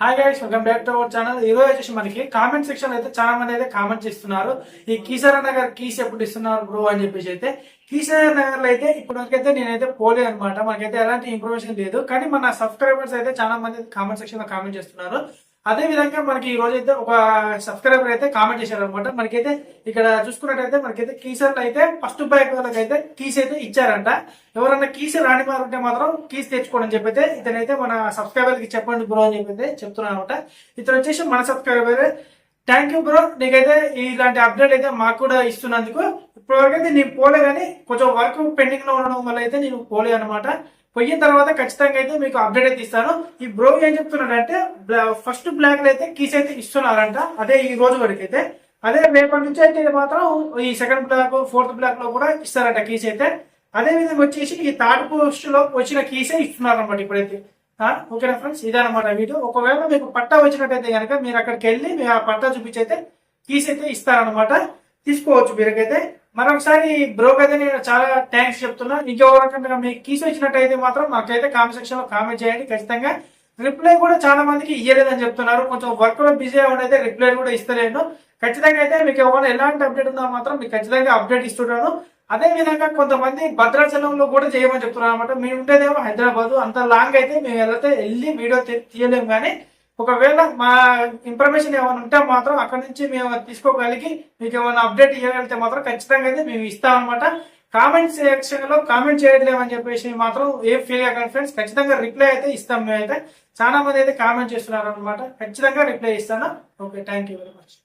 Hi guys, welcome back to our channel. ఈ రోజు వచ్చేసి మనకి కామెంట్ సెక్షన్ అయితే చాలా మంది అయితే కామెంట్ చేస్తున్నారు. ఈ కీసర నగర్ కీస్ ఎప్పుడు ఇస్తున్నారు బ్రో అని చెప్పేసి అయితే కీసర నగర్ లో అయితే ఇప్పుడు వరకైతే నేనైతే పోలే అనమాట. మనకైతే ఎలాంటి ఇన్ఫర్మేషన్ లేదు. కానీ మన సబ్స్క్రైబర్స్ అయితే చాలా మంది కామెంట్ సెక్షన్ లో కామెంట్ చేస్తున్నారు. అదే విధంగా మనకి ఈ రోజు అయితే ఒక సబ్స్క్రైబర్ అయితే కామెంట్ చేశారు అనమాట. మనకైతే ఇక్కడ చూసుకున్నట్టయితే మనకైతే కీసర్ అయితే ఫస్ట్ బైక్ వాళ్ళకైతే కీస్ అయితే ఇచ్చారంట. ఎవరన్నా కీస్ రాని వారు ఉంటే మాత్రం కీస్ తెచ్చుకోండి అని చెప్పైతే ఇతనైతే మన సబ్స్క్రైబర్ కి చెప్పండి బ్రో అని చెప్పైతే చెప్తున్నాను అనమాట. ఇతను వచ్చేసి మన సబ్స్క్రైబర్. థ్యాంక్ యూ బ్రో, నీకైతే ఇలాంటి అప్డేట్ అయితే మాకు కూడా ఇస్తున్నందుకు. ఇప్పటివరకైతే నేను పోలే, కానీ కొంచెం వర్క్ పెండింగ్ లో ఉండడం వల్ల అయితే నేను పోలే అనమాట. పోయిన తర్వాత ఖచ్చితంగా అయితే మీకు అప్డేట్ అయితే ఇస్తాను. ఈ బ్రో ఏం చెప్తున్నాడంటే ఫస్ట్ బ్లాక్ లో అయితే కీస్ అయితే ఇస్తున్నారంట. అదే ఈ రోజు వరకు అయితే. అదే రేపటి నుంచి అయితే మాత్రం ఈ సెకండ్ బ్లాక్, ఫోర్త్ బ్లాక్ లో కూడా ఇస్తారంట కీస్ అయితే. అదే విధంగా వచ్చేసి ఈ థర్డ్ పోస్ట్ లో వచ్చిన కీసే ఇస్తున్నారు అనమాట ఇప్పుడైతే. ఓకేనా ఫ్రెండ్స్, ఇదనమాట వీడియో. ఒకవేళ మీకు పట్టా వచ్చినట్టయితే కనుక మీరు అక్కడికి వెళ్ళి మీరు ఆ పట్టా చూపించైతే కీస్ అయితే ఇస్తారనమాట. తీసుకోవచ్చు మీరకైతే. మరొకసారి బ్రోకి అయితే నేను చాలా థ్యాంక్స్ చెప్తున్నా. ఇంకెవరికన్నా మీకు కీస్ వచ్చినట్టయితే మాత్రం మాకైతే కామెంట్ సెక్షన్ లో కామెంట్ చేయండి. ఖచ్చితంగా రిప్లై కూడా చాలా మందికి ఇయ్యలేదని చెప్తున్నారు. కొంచెం వర్క్ లో బిజీ అయితే రిప్లై కూడా ఇస్తలేను. ఖచ్చితంగా అయితే మీకు ఎవరైనా ఎలాంటి అప్డేట్ ఉన్నా మాత్రం మీకు ఖచ్చితంగా అప్డేట్ ఇస్తున్నాను. అదే విధంగా కొంతమంది భద్రాచలంలో కూడా చేయమని చెప్తున్నారు అనమాట. మేము ఉండేదేమో హైదరాబాద్, అంత లాంగ్ అయితే మేము వెళ్ళి వీడియో తీయలేము. కానీ ఒకవేళ మా ఇన్ఫర్మేషన్ ఏమైనా ఉంటే మాత్రం అక్కడ నుంచి మేము తీసుకోగలిగి మీకు ఏమైనా అప్డేట్ ఇవ్వగలిగితే మాత్రం ఖచ్చితంగా అయితే మేము ఇస్తామన్నమాట. కామెంట్ సెక్షన్ లో కామెంట్ చేయట్లేమని చెప్పేసి మాత్రం ఏం ఫీల్ అవ్వకండి ఫ్రెండ్స్. ఖచ్చితంగా రిప్లై అయితే ఇస్తాం. మేమైతే చాలా మంది అయితే కామెంట్ చేస్తున్నారు అనమాట. ఖచ్చితంగా రిప్లై ఇస్తాను. Okay, thank you very much.